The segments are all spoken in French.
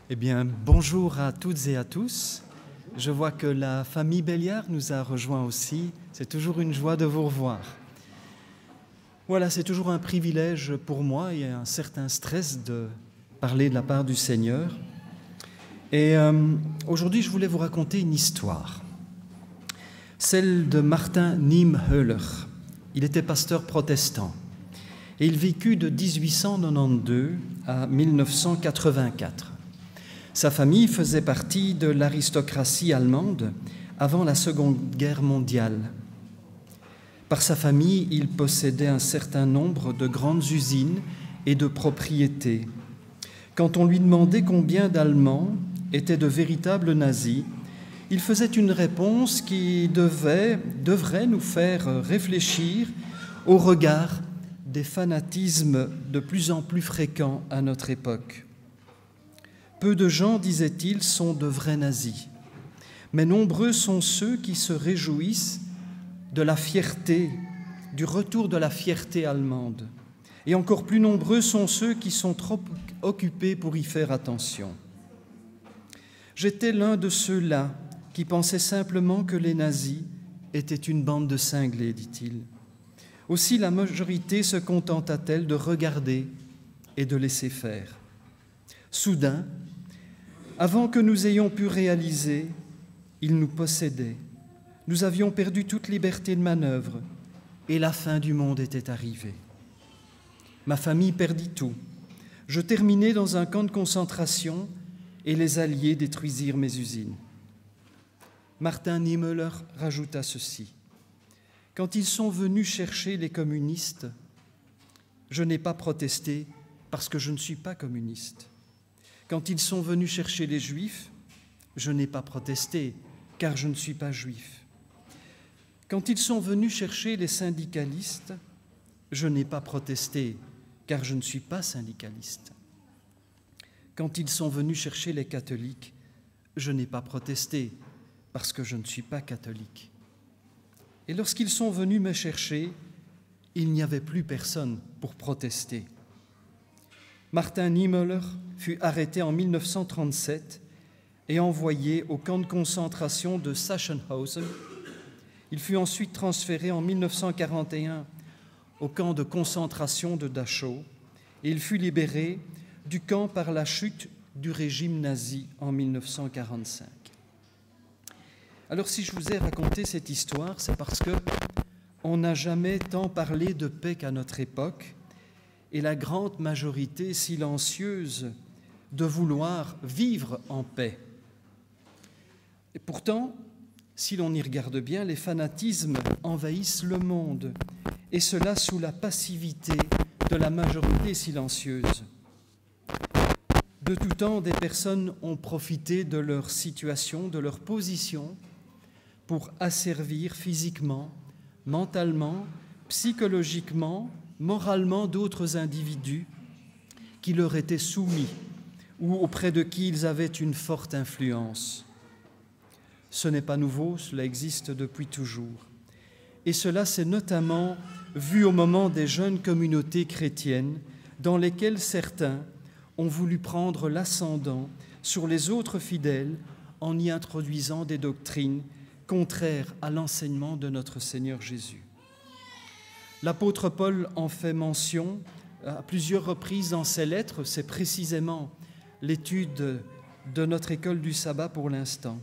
Eh bien, bonjour à toutes et à tous. Je vois que la famille Béliard nous a rejoints aussi. C'est toujours une joie de vous revoir. Voilà, c'est toujours un privilège pour moi et un certain stress de parler de la part du Seigneur. Et aujourd'hui, je voulais vous raconter une histoire, celle de Martin Niemöller. Il était pasteur protestant et il vécut de 1892 à 1984. Sa famille faisait partie de l'aristocratie allemande avant la Seconde Guerre mondiale. Par sa famille, il possédait un certain nombre de grandes usines et de propriétés. Quand on lui demandait combien d'Allemands étaient de véritables nazis, il faisait une réponse qui devrait nous faire réfléchir au regard des fanatismes de plus en plus fréquents à notre époque. Peu de gens, disait-il, sont de vrais nazis, mais nombreux sont ceux qui se réjouissent de la fierté, du retour de la fierté allemande. Et encore plus nombreux sont ceux qui sont trop occupés pour y faire attention. J'étais l'un de ceux-là qui pensaient simplement que les nazis étaient une bande de cinglés, dit-il. Aussi la majorité se contenta-t-elle de regarder et de laisser faire. Soudain, avant que nous ayons pu réaliser, ils nous possédaient. Nous avions perdu toute liberté de manœuvre et la fin du monde était arrivée. Ma famille perdit tout. Je terminai dans un camp de concentration et les Alliés détruisirent mes usines. Martin Niemöller rajouta ceci. Quand ils sont venus chercher les communistes, je n'ai pas protesté parce que je ne suis pas communiste. Quand ils sont venus chercher les Juifs, je n'ai pas protesté car je ne suis pas juif. Quand ils sont venus chercher les syndicalistes, je n'ai pas protesté, car je ne suis pas syndicaliste. Quand ils sont venus chercher les catholiques, je n'ai pas protesté, parce que je ne suis pas catholique. Et lorsqu'ils sont venus me chercher, il n'y avait plus personne pour protester. Martin Niemöller fut arrêté en 1937 et envoyé au camp de concentration de Sachsenhausen. Il fut ensuite transféré en 1941 au camp de concentration de Dachau et il fut libéré du camp par la chute du régime nazi en 1945. Alors si je vous ai raconté cette histoire, c'est parce qu'on n'a jamais tant parlé de paix qu'à notre époque et la grande majorité silencieuse de vouloir vivre en paix. Et pourtant, si l'on y regarde bien, les fanatismes envahissent le monde, et cela sous la passivité de la majorité silencieuse. De tout temps, des personnes ont profité de leur situation, de leur position, pour asservir physiquement, mentalement, psychologiquement, moralement d'autres individus qui leur étaient soumis ou auprès de qui ils avaient une forte influence. Ce n'est pas nouveau, cela existe depuis toujours. Et cela s'est notamment vu au moment des jeunes communautés chrétiennes dans lesquelles certains ont voulu prendre l'ascendant sur les autres fidèles en y introduisant des doctrines contraires à l'enseignement de notre Seigneur Jésus. L'apôtre Paul en fait mention à plusieurs reprises dans ses lettres, c'est précisément l'étude de notre école du sabbat pour l'instant.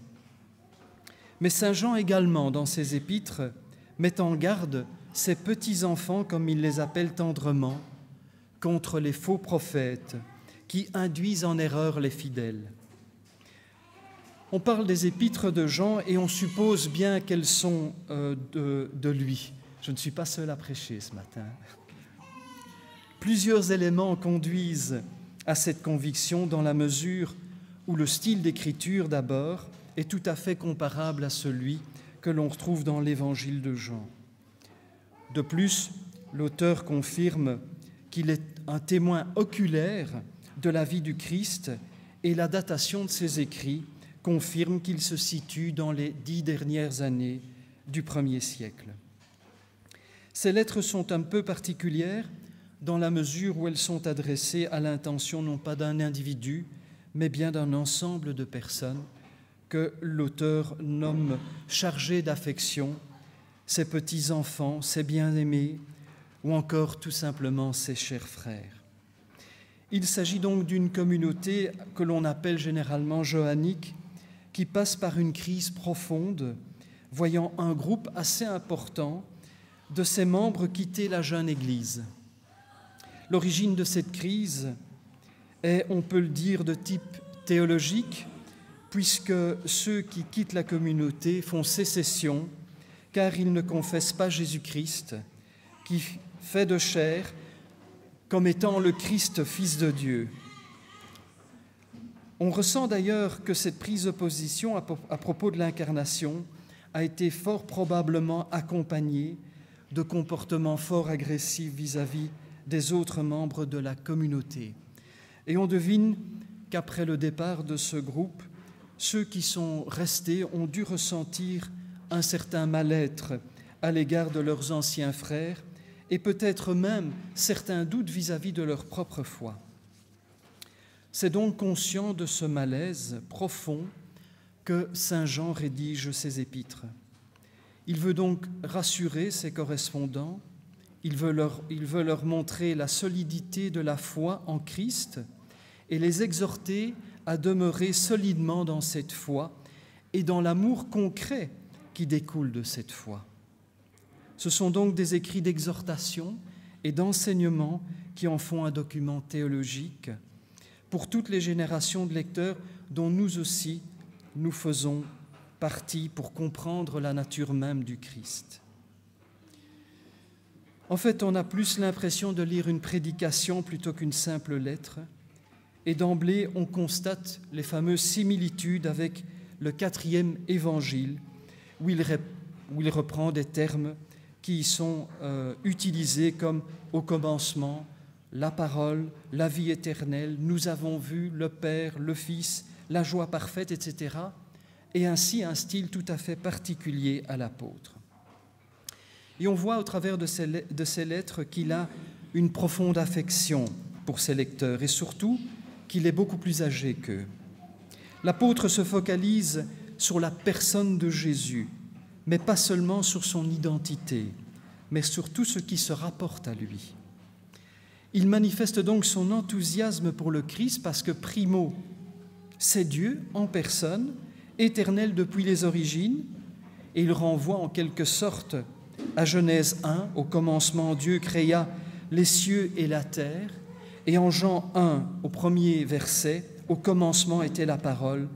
Mais saint Jean également, dans ses épîtres, met en garde ses petits-enfants, comme il les appelle tendrement, contre les faux prophètes qui induisent en erreur les fidèles. On parle des épîtres de Jean et on suppose bien qu'elles sont de lui. Je ne suis pas seul à prêcher ce matin. Plusieurs éléments conduisent à cette conviction dans la mesure où le style d'écriture d'abord est tout à fait comparable à celui que l'on retrouve dans l'Évangile de Jean. De plus, l'auteur confirme qu'il est un témoin oculaire de la vie du Christ et la datation de ses écrits confirme qu'il se situe dans les 10 dernières années du 1er siècle. Ces lettres sont un peu particulières dans la mesure où elles sont adressées à l'intention non pas d'un individu, mais bien d'un ensemble de personnes que l'auteur nomme chargées d'affection, ses petits-enfants, ses bien-aimés, ou encore tout simplement ses chers frères. Il s'agit donc d'une communauté que l'on appelle généralement johannique, qui passe par une crise profonde, voyant un groupe assez important de ses membres quitter la jeune Église. L'origine de cette crise est, on peut le dire, de type théologique, puisque ceux qui quittent la communauté font sécession, car ils ne confessent pas Jésus-Christ, qui fait de chair comme étant le Christ, Fils de Dieu. On ressent d'ailleurs que cette prise de position à propos de l'incarnation a été fort probablement accompagnée de comportements fort agressifs vis-à-vis des autres membres de la communauté. Et on devine qu'après le départ de ce groupe, ceux qui sont restés ont dû ressentir un certain mal-être à l'égard de leurs anciens frères et peut-être même certains doutes vis-à-vis de leur propre foi. C'est donc conscient de ce malaise profond que saint Jean rédige ses épîtres. Il veut donc rassurer ses correspondants, il veut leur montrer la solidité de la foi en Christ et les exhorter à demeurer solidement dans cette foi et dans l'amour concret qui découle de cette foi. Ce sont donc des écrits d'exhortation et d'enseignement qui en font un document théologique pour toutes les générations de lecteurs dont nous aussi, nous faisons partie pour comprendre la nature même du Christ. En fait, on a plus l'impression de lire une prédication plutôt qu'une simple lettre, et d'emblée, on constate les fameuses similitudes avec le 4e évangile, où il reprend des termes qui y sont utilisés comme « au commencement », « la parole »,« la vie éternelle »,« nous avons vu »,« le Père »,« le Fils »,« la joie parfaite », etc. Et ainsi un style tout à fait particulier à l'apôtre. Et on voit au travers de ces lettres qu'il a une profonde affection pour ses lecteurs et surtout qu'il est beaucoup plus âgé qu'eux. L'apôtre se focalise sur la personne de Jésus, mais pas seulement sur son identité, mais sur tout ce qui se rapporte à lui. Il manifeste donc son enthousiasme pour le Christ parce que, primo, c'est Dieu en personne, éternel depuis les origines, et il renvoie en quelque sorte à Genèse 1, au commencement, Dieu créa les cieux et la terre, et en Jean 1, au premier verset, au commencement était la parole,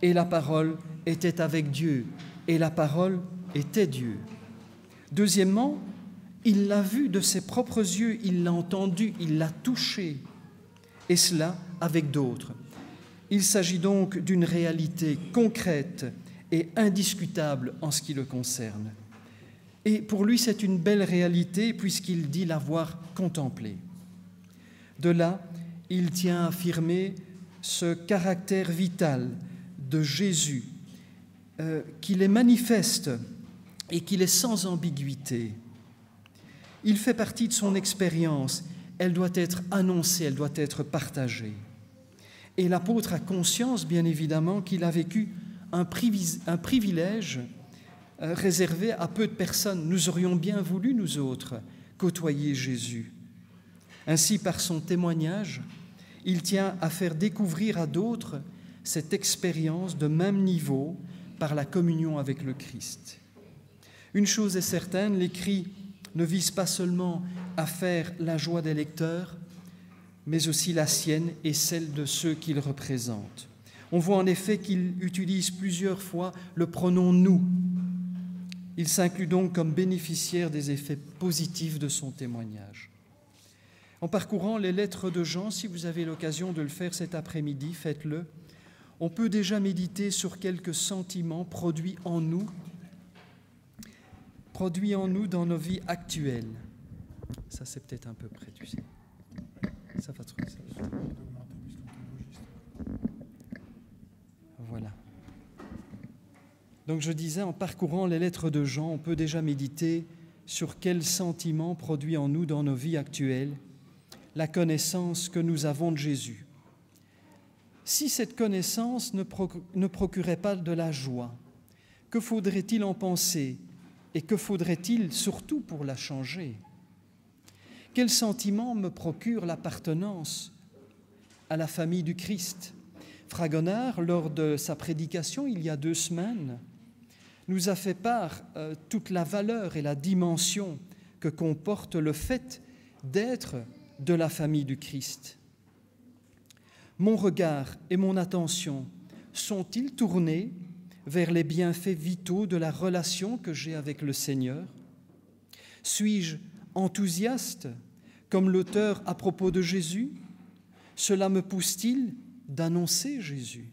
et la parole était avec Dieu, et la parole était Dieu. Deuxièmement, il l'a vu de ses propres yeux, il l'a entendu, il l'a touché, et cela avec d'autres. Il s'agit donc d'une réalité concrète et indiscutable en ce qui le concerne. Et pour lui, c'est une belle réalité puisqu'il dit l'avoir contemplée. De là, il tient à affirmer ce caractère vital de Jésus, qu'il est manifeste et qu'il est sans ambiguïté. Il fait partie de son expérience, elle doit être annoncée, elle doit être partagée. Et l'apôtre a conscience, bien évidemment, qu'il a vécu un privilège réservé à peu de personnes. Nous aurions bien voulu, nous autres, côtoyer Jésus. Ainsi, par son témoignage, il tient à faire découvrir à d'autres cette expérience de même niveau par la communion avec le Christ. Une chose est certaine, l'écrit ne vise pas seulement à faire la joie des lecteurs, mais aussi la sienne et celle de ceux qu'il représente. On voit en effet qu'il utilise plusieurs fois le pronom « nous ». Il s'inclut donc comme bénéficiaire des effets positifs de son témoignage. En parcourant les lettres de Jean, si vous avez l'occasion de le faire cet après-midi, faites-le. On peut déjà méditer sur quelques sentiments produits en nous dans nos vies actuelles. Ça, c'est peut-être un peu près, tu sais. Ça va trop. Voilà. Donc je disais, en parcourant les lettres de Jean, on peut déjà méditer sur quels sentiments produit en nous dans nos vies actuelles la connaissance que nous avons de Jésus. Si cette connaissance ne procurait pas de la joie, que faudrait-il en penser et que faudrait-il surtout pour la changer? Quel sentiment me procure l'appartenance à la famille du Christ? Fragonard, lors de sa prédication il y a 2 semaines, nous a fait part toute la valeur et la dimension que comporte le fait d'être de la famille du Christ. Mon regard et mon attention sont-ils tournés vers les bienfaits vitaux de la relation que j'ai avec le Seigneur? Suis-je enthousiaste, comme l'auteur à propos de Jésus? Cela me pousse-t-il d'annoncer Jésus?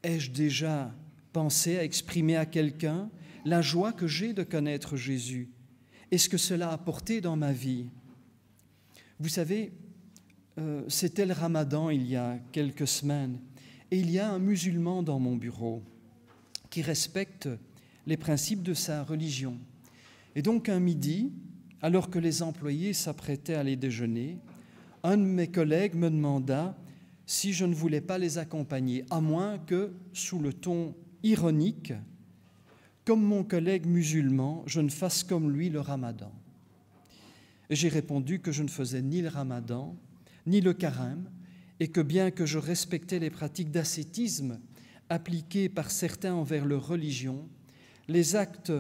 Ai-je déjà pensé à exprimer à quelqu'un la joie que j'ai de connaître Jésus? Est-ce que cela a apporté dans ma vie? Vous savez, c'était le Ramadan il y a quelques semaines, et il y a un musulman dans mon bureau qui respecte les principes de sa religion. Et donc un midi, alors que les employés s'apprêtaient à aller déjeuner, un de mes collègues me demanda si je ne voulais pas les accompagner, à moins que, sous le ton ironique, comme mon collègue musulman, je ne fasse comme lui le Ramadan. Et j'ai répondu que je ne faisais ni le Ramadan, ni le carême, et que bien que je respectais les pratiques d'ascétisme appliquées par certains envers leur religion, les actes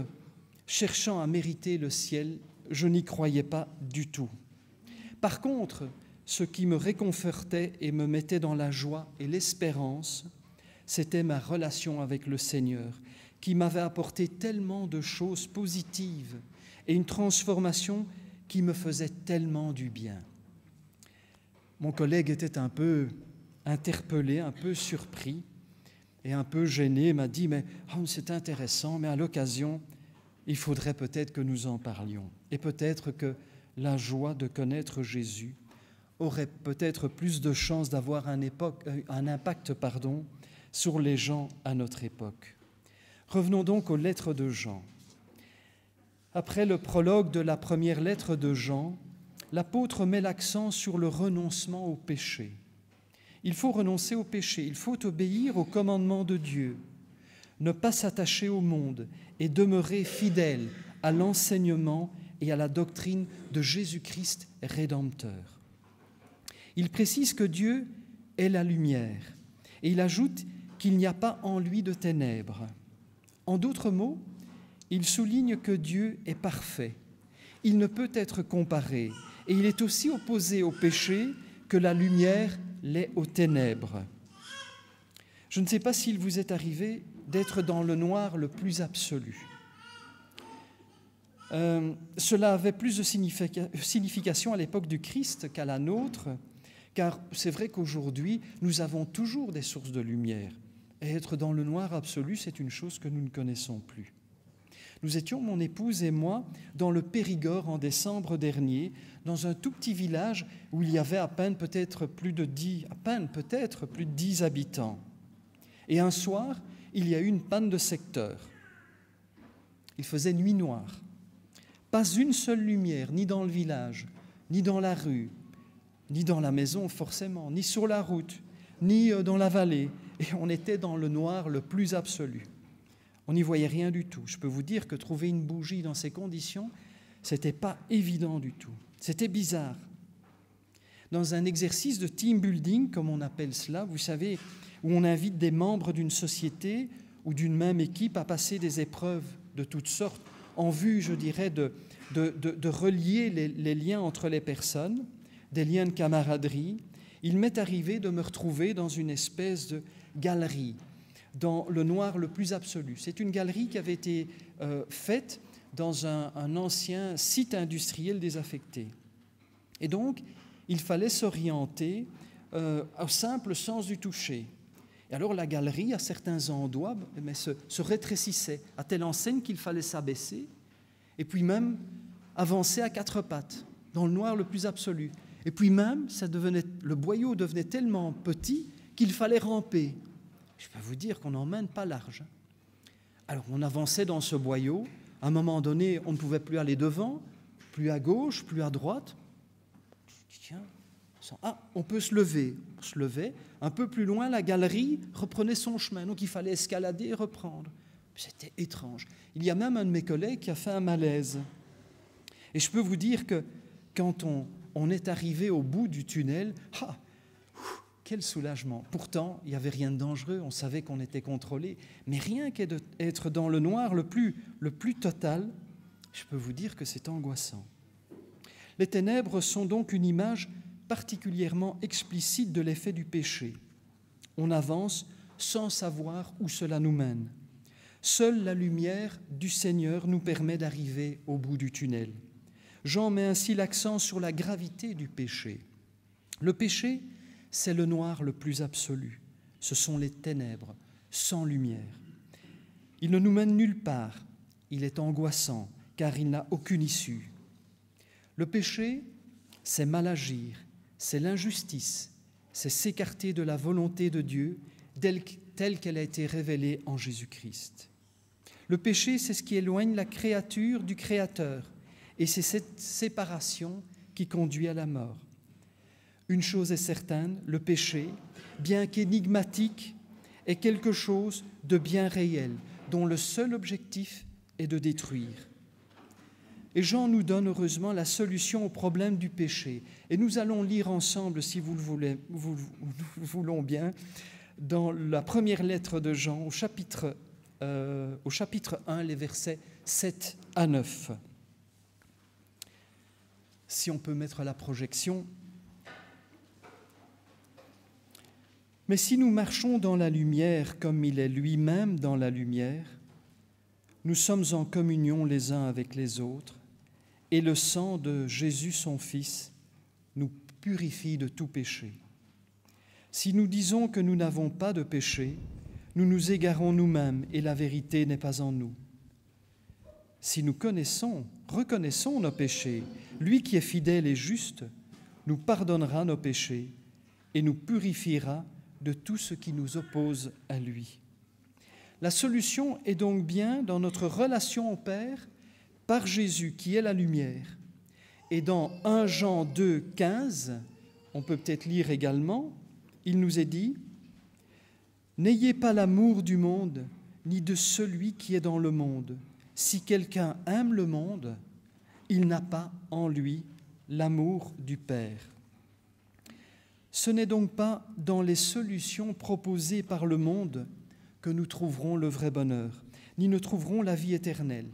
cherchant à mériter le ciel, je n'y croyais pas du tout. Par contre, ce qui me réconfortait et me mettait dans la joie et l'espérance, c'était ma relation avec le Seigneur, qui m'avait apporté tellement de choses positives et une transformation qui me faisait tellement du bien. Mon collègue était un peu interpellé, un peu surpris et un peu gêné. Il m'a dit « mais c'est intéressant, mais à l'occasion, il faudrait peut-être que nous en parlions. Et peut-être que la joie de connaître Jésus aurait peut-être plus de chances d'avoir un impact sur les gens à notre époque. » Revenons donc aux lettres de Jean. Après le prologue de la première lettre de Jean, l'apôtre met l'accent sur le renoncement au péché. Il faut renoncer au péché, il faut obéir au commandement de Dieu, ne pas s'attacher au monde et demeurer fidèle à l'enseignement et à la doctrine de Jésus-Christ Rédempteur. Il précise que Dieu est la lumière et il ajoute qu'il n'y a pas en lui de ténèbres. En d'autres mots, il souligne que Dieu est parfait. Il ne peut être comparé et il est aussi opposé au péché que la lumière l'est aux ténèbres. Je ne sais pas s'il vous est arrivé d'être dans le noir le plus absolu. Cela avait plus de signification à l'époque du Christ qu'à la nôtre, car c'est vrai qu'aujourd'hui, nous avons toujours des sources de lumière. Et être dans le noir absolu, c'est une chose que nous ne connaissons plus. Nous étions, mon épouse et moi, dans le Périgord en décembre dernier, dans un tout petit village où il y avait à peine peut-être plus de 10 habitants. Et un soir, il y a eu une panne de secteur. Il faisait nuit noire. Pas une seule lumière, ni dans le village, ni dans la rue, ni dans la maison forcément, ni sur la route, ni dans la vallée. Et on était dans le noir le plus absolu. On n'y voyait rien du tout. Je peux vous dire que trouver une bougie dans ces conditions, ce n'était pas évident du tout. C'était bizarre. Dans un exercice de team building, comme on appelle cela, vous savez, où on invite des membres d'une société ou d'une même équipe à passer des épreuves de toutes sortes, en vue, je dirais, de relier les liens entre les personnes, des liens de camaraderie, il m'est arrivé de me retrouver dans une espèce de galerie, dans le noir le plus absolu. C'est une galerie qui avait été faite dans un ancien site industriel désaffecté. Et donc, il fallait s'orienter au simple sens du toucher. Et alors la galerie, à certains endroits, se rétrécissait à telle enseigne qu'il fallait s'abaisser et puis même avancer à 4 pattes, dans le noir le plus absolu. Et puis même, le boyau devenait tellement petit qu'il fallait ramper. Je peux vous dire qu'on n'en mène pas large. Alors on avançait dans ce boyau. À un moment donné, on ne pouvait plus aller devant, plus à gauche, plus à droite. Je dis, tiens, Ah, on peut se lever. On se levait. Un peu plus loin, la galerie reprenait son chemin. Donc il fallait escalader et reprendre. C'était étrange. Il y a même un de mes collègues qui a fait un malaise. Et je peux vous dire que quand on est arrivé au bout du tunnel, quel soulagement. Pourtant, il n'y avait rien de dangereux, on savait qu'on était contrôlé. Mais rien qu'être dans le noir le plus total, je peux vous dire que c'est angoissant. Les ténèbres sont donc une image particulièrement explicite de l'effet du péché. On avance sans savoir où cela nous mène. Seule la lumière du Seigneur nous permet d'arriver au bout du tunnel. Jean met ainsi l'accent sur la gravité du péché. Le péché, c'est le noir le plus absolu. Ce sont les ténèbres, sans lumière. Il ne nous mène nulle part. Il est angoissant, car il n'a aucune issue. Le péché, c'est mal agir, c'est l'injustice, c'est s'écarter de la volonté de Dieu telle qu'elle a été révélée en Jésus-Christ. Le péché, c'est ce qui éloigne la créature du Créateur, et c'est cette séparation qui conduit à la mort. Une chose est certaine, le péché, bien qu'énigmatique, est quelque chose de bien réel, dont le seul objectif est de détruire. Et Jean nous donne heureusement la solution au problème du péché. Et nous allons lire ensemble, si vous le voulons bien, dans la première lettre de Jean, au chapitre 1, les versets 7 à 9. Si on peut mettre la projection. Mais si nous marchons dans la lumière comme il est lui-même dans la lumière, nous sommes en communion les uns avec les autres, et le sang de Jésus, son Fils, nous purifie de tout péché. Si nous disons que nous n'avons pas de péché, nous nous égarons nous-mêmes et la vérité n'est pas en nous. Si nous reconnaissons nos péchés, lui qui est fidèle et juste, nous pardonnera nos péchés et nous purifiera de tout ce qui nous oppose à lui. La solution est donc bien dans notre relation au Père par Jésus qui est la lumière. Et dans 1 Jean 2, 15, on peut peut-être lire également, il nous est dit « N'ayez pas l'amour du monde, ni de celui qui est dans le monde. Si quelqu'un aime le monde, il n'a pas en lui l'amour du Père. » Ce n'est donc pas dans les solutions proposées par le monde que nous trouverons le vrai bonheur, ni ne trouverons la vie éternelle.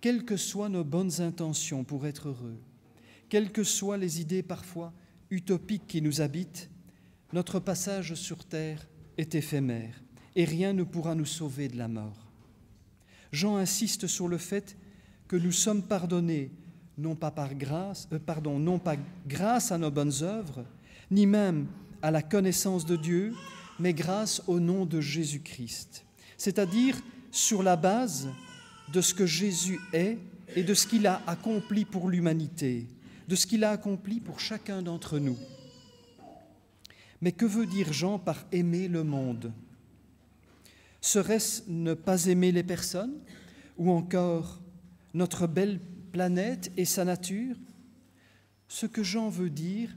Quelles que soient nos bonnes intentions pour être heureux, quelles que soient les idées parfois utopiques qui nous habitent, notre passage sur terre est éphémère et rien ne pourra nous sauver de la mort. Jean insiste sur le fait que nous sommes pardonnés non pas grâce à nos bonnes œuvres, ni même à la connaissance de Dieu, mais grâce au nom de Jésus-Christ, c'est-à-dire sur la base de ce que Jésus est et de ce qu'il a accompli pour l'humanité, de ce qu'il a accompli pour chacun d'entre nous. Mais que veut dire Jean par aimer le monde ? Serait-ce ne pas aimer les personnes ou encore notre belle planète et sa nature ? Ce que Jean veut dire,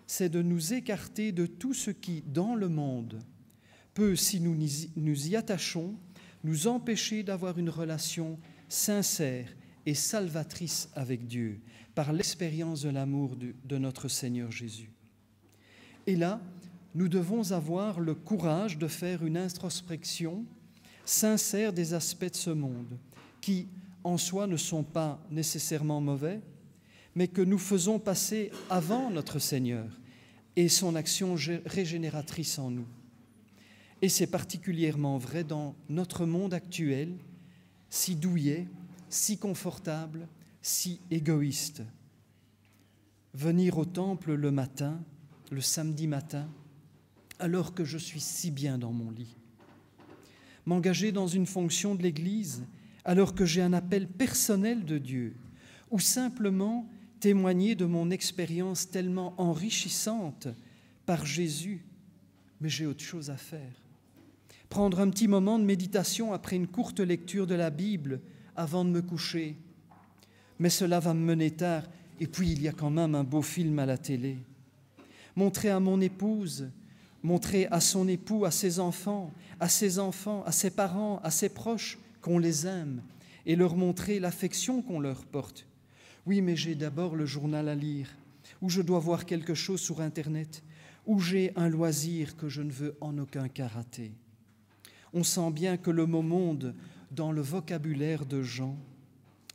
c'est de nous écarter de tout ce qui, dans le monde, peut, si nous y attachons, nous empêcher d'avoir une relation sincère et salvatrice avec Dieu, par l'expérience de l'amour de notre Seigneur Jésus. Et là, nous devons avoir le courage de faire une introspection sincère des aspects de ce monde, qui, en soi, ne sont pas nécessairement mauvais, mais que nous faisons passer avant notre Seigneur et son action régénératrice en nous. Et c'est particulièrement vrai dans notre monde actuel, si douillet, si confortable, si égoïste. Venir au temple le matin, le samedi matin, alors que je suis si bien dans mon lit. M'engager dans une fonction de l'Église alors que j'ai un appel personnel de Dieu, ou simplement témoigner de mon expérience tellement enrichissante par Jésus, mais j'ai autre chose à faire. Prendre un petit moment de méditation après une courte lecture de la Bible avant de me coucher, mais cela va me mener tard, et puis il y a quand même un beau film à la télé. montrer à mon épouse, montrer à son époux, à ses enfants, à ses parents, à ses proches qu'on les aime et leur montrer l'affection qu'on leur porte. Oui, mais j'ai d'abord le journal à lire, ou je dois voir quelque chose sur Internet, ou j'ai un loisir que je ne veux en aucun cas rater. On sent bien que le mot « monde », dans le vocabulaire de Jean,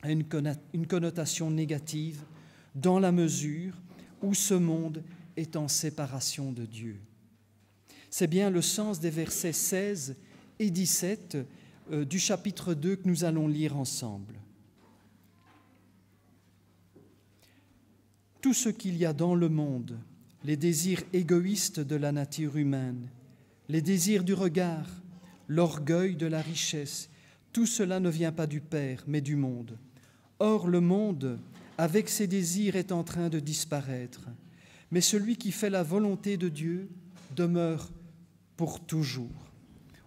a une connotation négative dans la mesure où ce monde est en séparation de Dieu. C'est bien le sens des versets 16 et 17 du chapitre 2 que nous allons lire ensemble. Tout ce qu'il y a dans le monde, les désirs égoïstes de la nature humaine, les désirs du regard, l'orgueil de la richesse, tout cela ne vient pas du Père, mais du monde. Or, le monde, avec ses désirs, est en train de disparaître. Mais celui qui fait la volonté de Dieu demeure pour toujours.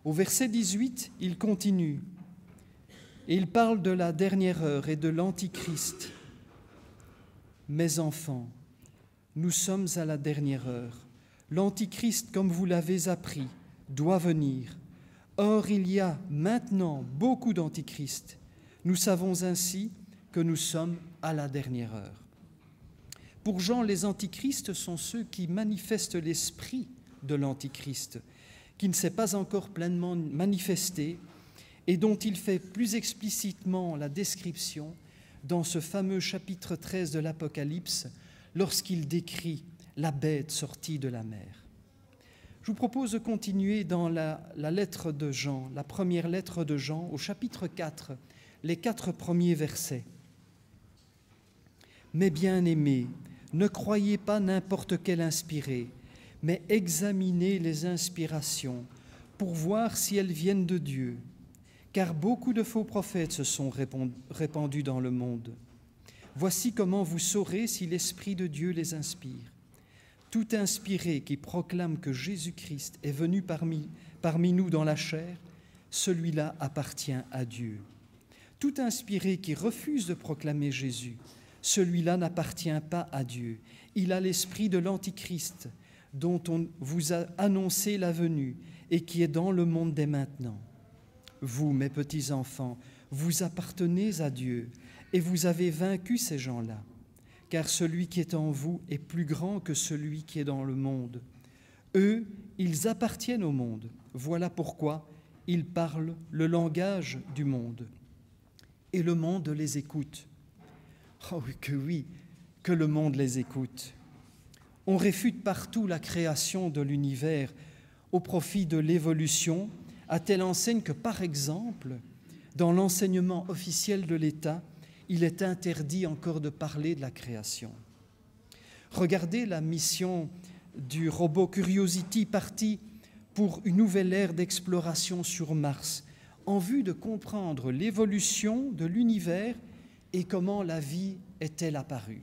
Au verset 18, il continue et il parle de la dernière heure et de l'Antichrist. Mes enfants, nous sommes à la dernière heure. L'Antichrist, comme vous l'avez appris, doit venir. Or, il y a maintenant beaucoup d'antichrists. Nous savons ainsi que nous sommes à la dernière heure. Pour Jean, les antichrists sont ceux qui manifestent l'esprit de l'antichrist, qui ne s'est pas encore pleinement manifesté et dont il fait plus explicitement la description dans ce fameux chapitre 13 de l'Apocalypse, lorsqu'il décrit la bête sortie de la mer. Je vous propose de continuer dans la lettre de Jean, la première lettre de Jean, au chapitre 4, les 4 premiers versets. « Mes bien-aimés, ne croyez pas n'importe quel inspiré, mais examinez les inspirations pour voir si elles viennent de Dieu, car beaucoup de faux prophètes se sont répandus dans le monde. Voici comment vous saurez si l'Esprit de Dieu les inspire. Tout inspiré qui proclame que Jésus-Christ est venu parmi nous dans la chair, celui-là appartient à Dieu. Tout inspiré qui refuse de proclamer Jésus, celui-là n'appartient pas à Dieu. Il a l'esprit de l'Antichrist, dont on vous a annoncé la venue et qui est dans le monde dès maintenant. Vous, mes petits-enfants, vous appartenez à Dieu et vous avez vaincu ces gens-là. Car celui qui est en vous est plus grand que celui qui est dans le monde. Eux, ils appartiennent au monde. Voilà pourquoi ils parlent le langage du monde. Et le monde les écoute. Oh oui, que le monde les écoute. On réfute partout la création de l'univers au profit de l'évolution, à telle enseigne que, par exemple, dans l'enseignement officiel de l'État, il est interdit encore de parler de la création. Regardez la mission du robot Curiosity parti pour une nouvelle ère d'exploration sur Mars, en vue de comprendre l'évolution de l'univers et comment la vie est-elle apparue.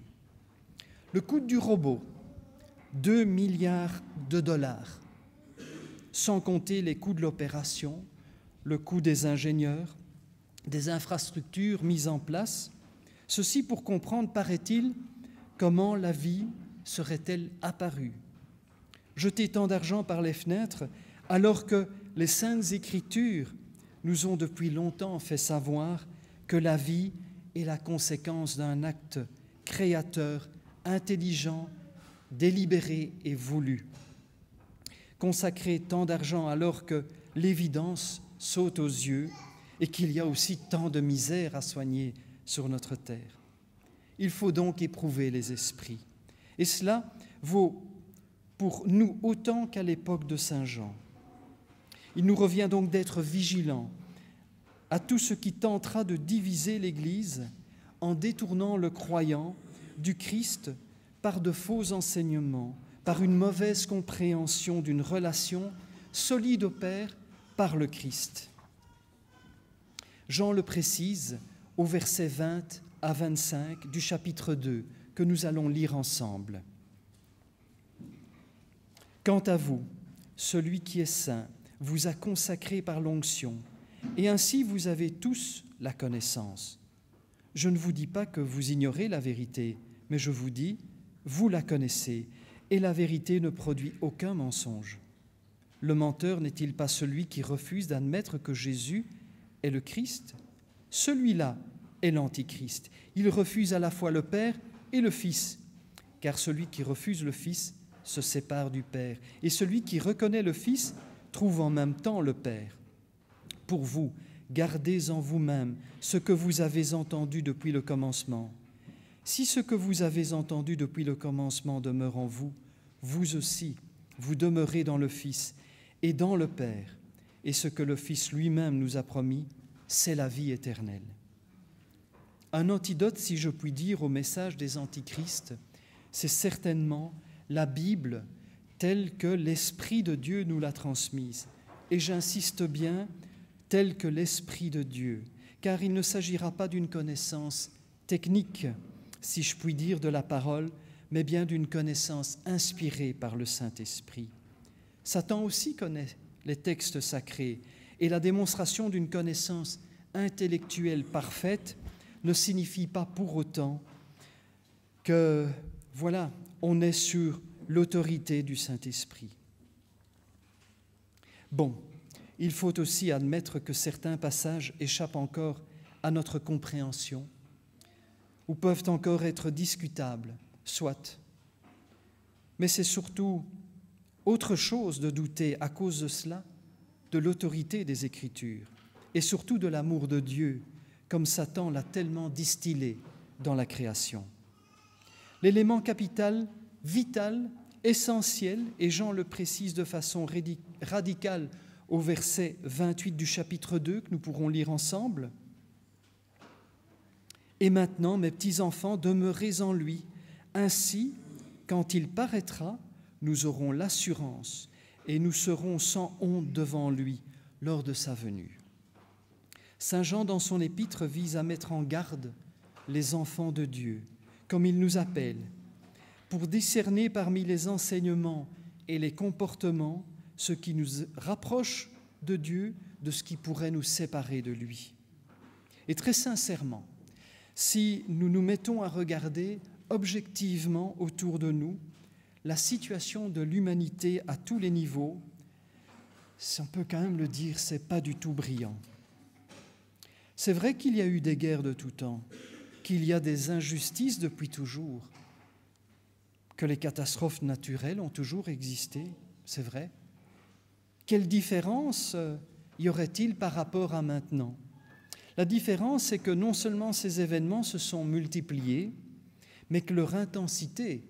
Le coût du robot, 2 milliards de dollars, sans compter les coûts de l'opération, le coût des ingénieurs, des infrastructures mises en place, ceci pour comprendre, paraît-il, comment la vie serait-elle apparue. Jeter tant d'argent par les fenêtres, alors que les Saintes Écritures nous ont depuis longtemps fait savoir que la vie est la conséquence d'un acte créateur, intelligent, délibéré et voulu. Consacrer tant d'argent alors que l'évidence saute aux yeux et qu'il y a aussi tant de misère à soigner sur notre terre. Il faut donc éprouver les esprits. Et cela vaut pour nous autant qu'à l'époque de Saint Jean. Il nous revient donc d'être vigilants à tout ce qui tentera de diviser l'Église en détournant le croyant du Christ par de faux enseignements, par une mauvaise compréhension d'une relation solide au Père par le Christ. Jean le précise au verset 20 à 25 du chapitre 2 que nous allons lire ensemble. « Quant à vous, celui qui est saint vous a consacré par l'onction, et ainsi vous avez tous la connaissance. Je ne vous dis pas que vous ignorez la vérité, mais je vous dis, vous la connaissez, et la vérité ne produit aucun mensonge. Le menteur n'est-il pas celui qui refuse d'admettre que Jésus est le Christ? Celui-là est l'Antichrist. Il refuse à la fois le Père et le Fils, car celui qui refuse le Fils se sépare du Père, et celui qui reconnaît le Fils trouve en même temps le Père. Pour vous, gardez en vous-même ce que vous avez entendu depuis le commencement. Si ce que vous avez entendu depuis le commencement demeure en vous, vous aussi, vous demeurez dans le Fils et dans le Père. Et ce que le Fils lui-même nous a promis, c'est la vie éternelle. Un antidote, si je puis dire, au message des antichrists, c'est certainement la Bible telle que l'Esprit de Dieu nous l'a transmise. Et j'insiste bien, telle que l'Esprit de Dieu, car il ne s'agira pas d'une connaissance technique, si je puis dire, de la parole, mais bien d'une connaissance inspirée par le Saint-Esprit. Satan aussi connaît les textes sacrés, et la démonstration d'une connaissance intellectuelle parfaite ne signifie pas pour autant que, voilà, on est sur l'autorité du Saint-Esprit. Bon, il faut aussi admettre que certains passages échappent encore à notre compréhension ou peuvent encore être discutables, soit. Mais c'est surtout autre chose de douter à cause de cela, de l'autorité des Écritures et surtout de l'amour de Dieu, comme Satan l'a tellement distillé dans la création. L'élément capital, vital, essentiel, et Jean le précise de façon radicale au verset 28 du chapitre 2 que nous pourrons lire ensemble. « Et maintenant, mes petits-enfants, demeurez en lui. Ainsi, quand il paraîtra, nous aurons l'assurance et nous serons sans honte devant lui lors de sa venue. » Saint Jean, dans son épître, vise à mettre en garde les enfants de Dieu, comme il nous appelle, pour discerner parmi les enseignements et les comportements ce qui nous rapproche de Dieu de ce qui pourrait nous séparer de lui. Et très sincèrement, si nous nous mettons à regarder objectivement autour de nous la situation de l'humanité à tous les niveaux, on peut quand même le dire, c'est pas du tout brillant. C'est vrai qu'il y a eu des guerres de tout temps, qu'il y a des injustices depuis toujours, que les catastrophes naturelles ont toujours existé, c'est vrai. Quelle différence y aurait-il par rapport à maintenant? La différence, c'est que non seulement ces événements se sont multipliés, mais que leur intensité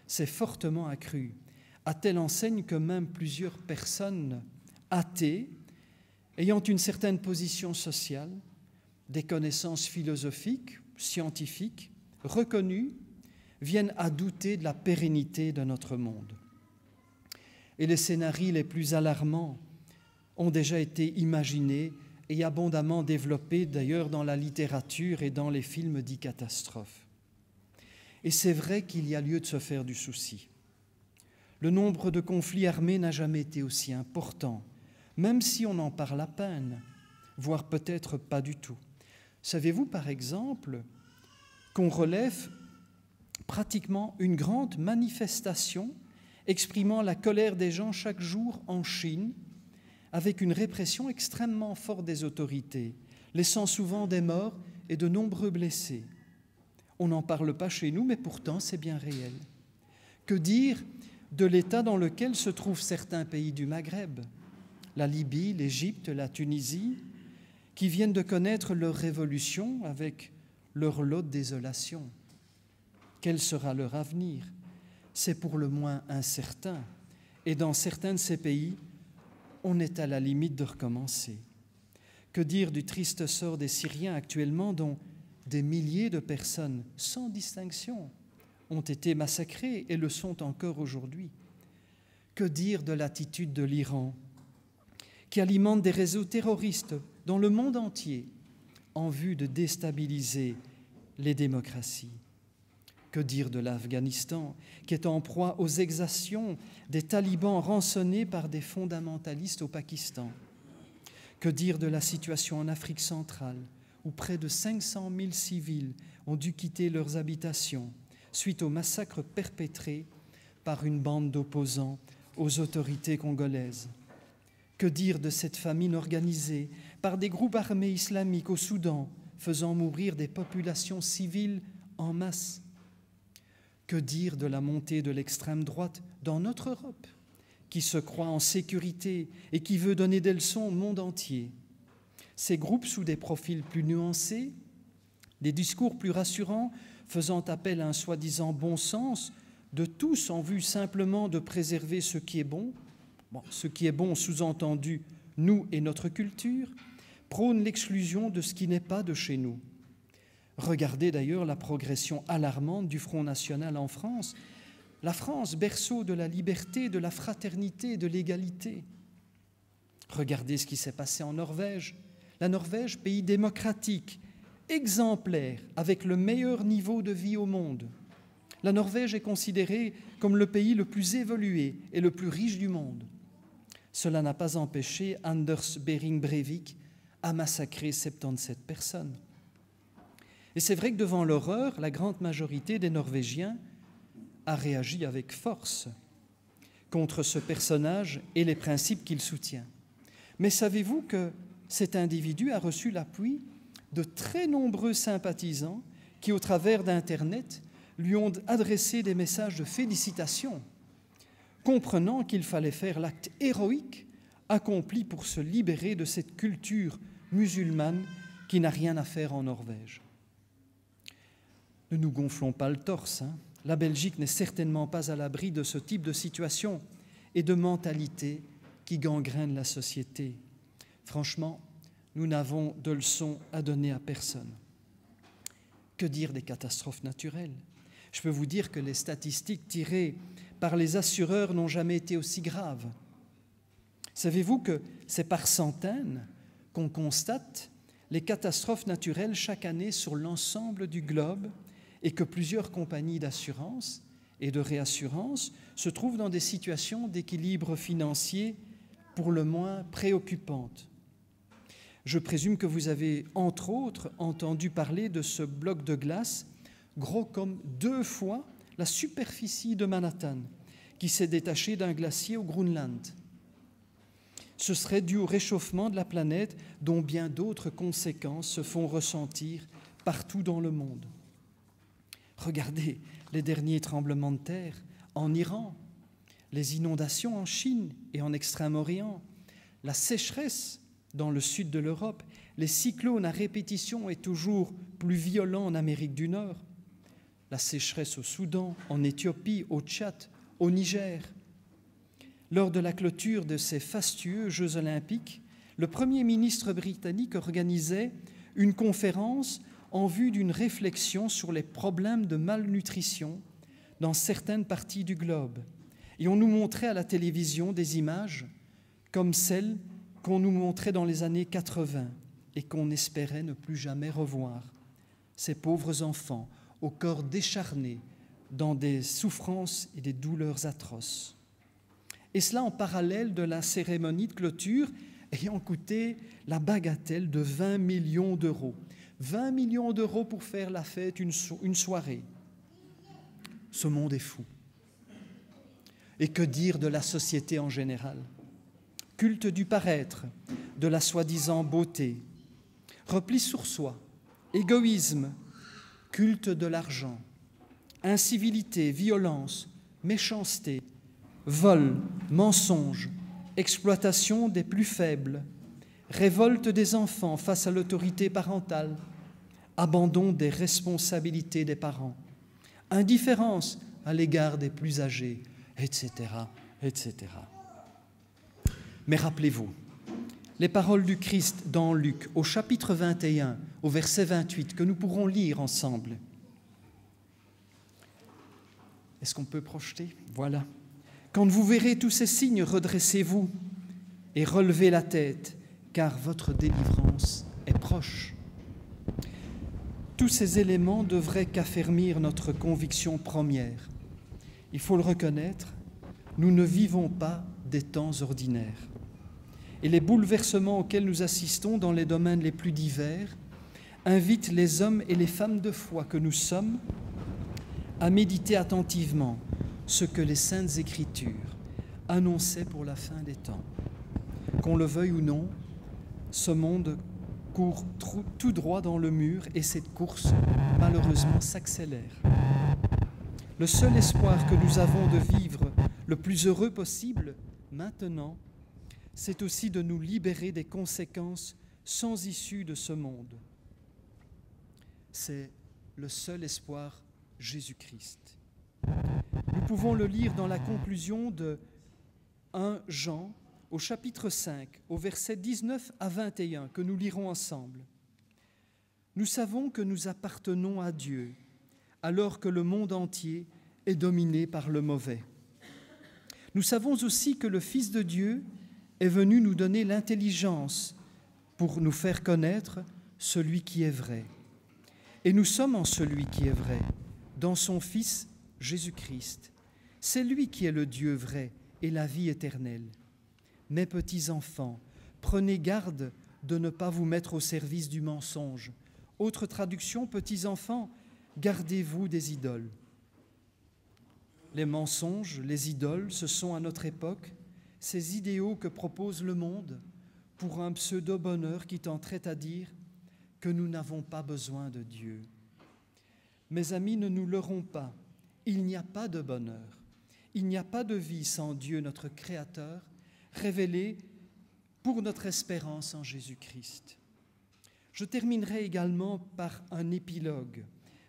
s'est fortement accrue, à telle enseigne que même plusieurs personnes athées, ayant une certaine position sociale, des connaissances philosophiques, scientifiques, reconnues, viennent à douter de la pérennité de notre monde. Et les scénarios les plus alarmants ont déjà été imaginés et abondamment développés d'ailleurs dans la littérature et dans les films dits catastrophes. Et c'est vrai qu'il y a lieu de se faire du souci. Le nombre de conflits armés n'a jamais été aussi important, même si on en parle à peine, voire peut-être pas du tout. Savez-vous par exemple qu'on relève pratiquement une grande manifestation exprimant la colère des gens chaque jour en Chine, avec une répression extrêmement forte des autorités, laissant souvent des morts et de nombreux blessés. On n'en parle pas chez nous, mais pourtant c'est bien réel. Que dire de l'état dans lequel se trouvent certains pays du Maghreb, la Libye, l'Égypte, la Tunisie, qui viennent de connaître leur révolution avec leur lot de désolation? Quel sera leur avenir? C'est pour le moins incertain. Et dans certains de ces pays, on est à la limite de recommencer. Que dire du triste sort des Syriens actuellement, dont des milliers de personnes, sans distinction, ont été massacrées et le sont encore aujourd'hui? Que dire de l'attitude de l'Iran, qui alimente des réseaux terroristes dans le monde entier en vue de déstabiliser les démocraties? Que dire de l'Afghanistan, qui est en proie aux exactions des talibans rançonnés par des fondamentalistes au Pakistan? Que dire de la situation en Afrique centrale, où près de 500 000 civils ont dû quitter leurs habitations suite aux massacres perpétrés par une bande d'opposants aux autorités congolaises. Que dire de cette famine organisée par des groupes armés islamiques au Soudan, faisant mourir des populations civiles en masse? Que dire de la montée de l'extrême droite dans notre Europe, qui se croit en sécurité et qui veut donner des leçons au monde entier? Ces groupes, sous des profils plus nuancés, des discours plus rassurants, faisant appel à un soi-disant bon sens de tous en vue simplement de préserver ce qui est bon, ce qui est bon sous-entendu nous et notre culture, prônent l'exclusion de ce qui n'est pas de chez nous. Regardez d'ailleurs la progression alarmante du Front National en France. La France, berceau de la liberté, de la fraternité et de l'égalité. Regardez ce qui s'est passé en Norvège. La Norvège, pays démocratique, exemplaire, avec le meilleur niveau de vie au monde. La Norvège est considérée comme le pays le plus évolué et le plus riche du monde. Cela n'a pas empêché Anders Behring Breivik à massacrer 77 personnes. Et c'est vrai que devant l'horreur, la grande majorité des Norvégiens a réagi avec force contre ce personnage et les principes qu'il soutient. Mais savez-vous que cet individu a reçu l'appui de très nombreux sympathisants qui, au travers d'Internet, lui ont adressé des messages de félicitations, comprenant qu'il fallait faire l'acte héroïque accompli pour se libérer de cette culture musulmane qui n'a rien à faire en Norvège. Ne nous gonflons pas le torse, hein. La Belgique n'est certainement pas à l'abri de ce type de situation et de mentalité qui gangrène la société. Franchement, nous n'avons de leçons à donner à personne. Que dire des catastrophes naturelles? Je peux vous dire que les statistiques tirées par les assureurs n'ont jamais été aussi graves. Savez-vous que c'est par centaines qu'on constate les catastrophes naturelles chaque année sur l'ensemble du globe et que plusieurs compagnies d'assurance et de réassurance se trouvent dans des situations d'équilibre financier pour le moins préoccupantes. Je présume que vous avez, entre autres, entendu parler de ce bloc de glace gros comme 2 fois la superficie de Manhattan, qui s'est détaché d'un glacier au Groenland. Ce serait dû au réchauffement de la planète dont bien d'autres conséquences se font ressentir partout dans le monde. Regardez les derniers tremblements de terre en Iran, les inondations en Chine et en Extrême-Orient, la sécheresse dans le sud de l'Europe, les cyclones à répétition et toujours plus violents en Amérique du Nord, la sécheresse au Soudan, en Éthiopie, au Tchad, au Niger. Lors de la clôture de ces fastueux Jeux olympiques, le Premier ministre britannique organisait une conférence en vue d'une réflexion sur les problèmes de malnutrition dans certaines parties du globe. Et on nous montrait à la télévision des images comme celles qu'on nous montrait dans les années 80 et qu'on espérait ne plus jamais revoir. Ces pauvres enfants au corps décharné dans des souffrances et des douleurs atroces. Et cela en parallèle de la cérémonie de clôture ayant coûté la bagatelle de 20 millions d'euros. 20 millions d'euros pour faire la fête, une soirée. Ce monde est fou. Et que dire de la société en général? Culte du paraître, de la soi-disant beauté, repli sur soi, égoïsme, culte de l'argent, incivilité, violence, méchanceté, vol, mensonge, exploitation des plus faibles, révolte des enfants face à l'autorité parentale, abandon des responsabilités des parents, indifférence à l'égard des plus âgés, etc., etc. Mais rappelez-vous, les paroles du Christ dans Luc, au chapitre 21, au verset 28, que nous pourrons lire ensemble. Est-ce qu'on peut projeter? Voilà. Quand vous verrez tous ces signes, redressez-vous et relevez la tête, car votre délivrance est proche. Tous ces éléments devraient qu'affermir notre conviction première. Il faut le reconnaître, nous ne vivons pas des temps ordinaires. Et les bouleversements auxquels nous assistons dans les domaines les plus divers invitent les hommes et les femmes de foi que nous sommes à méditer attentivement ce que les Saintes Écritures annonçaient pour la fin des temps. Qu'on le veuille ou non, ce monde court tout droit dans le mur et cette course, malheureusement, s'accélère. Le seul espoir que nous avons de vivre le plus heureux possible, maintenant, c'est aussi de nous libérer des conséquences sans issue de ce monde. C'est le seul espoir, Jésus-Christ. Nous pouvons le lire dans la conclusion de 1 Jean, au chapitre 5, au verset 19 à 21, que nous lirons ensemble. Nous savons que nous appartenons à Dieu, alors que le monde entier est dominé par le mauvais. Nous savons aussi que le Fils de Dieu est venu nous donner l'intelligence pour nous faire connaître celui qui est vrai. Et nous sommes en celui qui est vrai, dans son Fils Jésus-Christ. C'est lui qui est le Dieu vrai et la vie éternelle. Mes petits enfants, prenez garde de ne pas vous mettre au service du mensonge. Autre traduction, petits enfants, gardez-vous des idoles. Les mensonges, les idoles, ce sont à notre époque ces idéaux que propose le monde pour un pseudo-bonheur qui tenterait à dire que nous n'avons pas besoin de Dieu. Mes amis, ne nous leurrons pas, il n'y a pas de bonheur, il n'y a pas de vie sans Dieu, notre Créateur, révélé pour notre espérance en Jésus-Christ. Je terminerai également par un épilogue,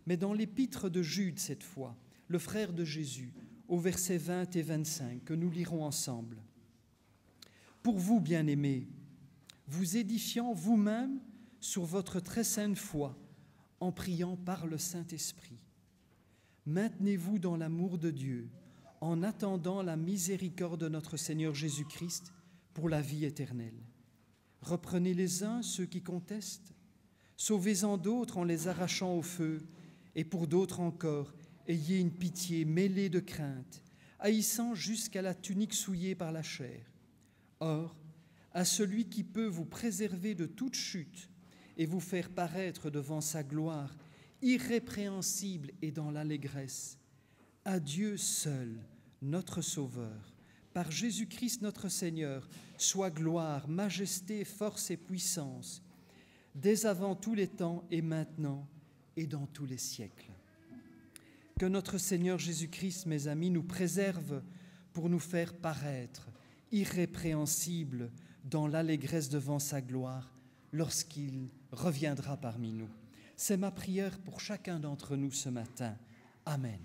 mais dans l'épître de Jude cette fois, le frère de Jésus, au verset 20 et 25, que nous lirons ensemble. Pour vous, bien-aimés, vous édifiant vous-même sur votre très saine foi, en priant par le Saint-Esprit. Maintenez-vous dans l'amour de Dieu, en attendant la miséricorde de notre Seigneur Jésus-Christ pour la vie éternelle. Reprenez les uns ceux qui contestent, sauvez-en d'autres en les arrachant au feu, et pour d'autres encore, ayez une pitié mêlée de crainte, haïssant jusqu'à la tunique souillée par la chair. Or, à celui qui peut vous préserver de toute chute et vous faire paraître devant sa gloire, irrépréhensible et dans l'allégresse, à Dieu seul, notre Sauveur, par Jésus-Christ notre Seigneur, soit gloire, majesté, force et puissance, dès avant tous les temps et maintenant et dans tous les siècles. Que notre Seigneur Jésus-Christ, mes amis, nous préserve pour nous faire paraître irrépréhensibles dans l'allégresse devant sa gloire lorsqu'il reviendra parmi nous. C'est ma prière pour chacun d'entre nous ce matin. Amen.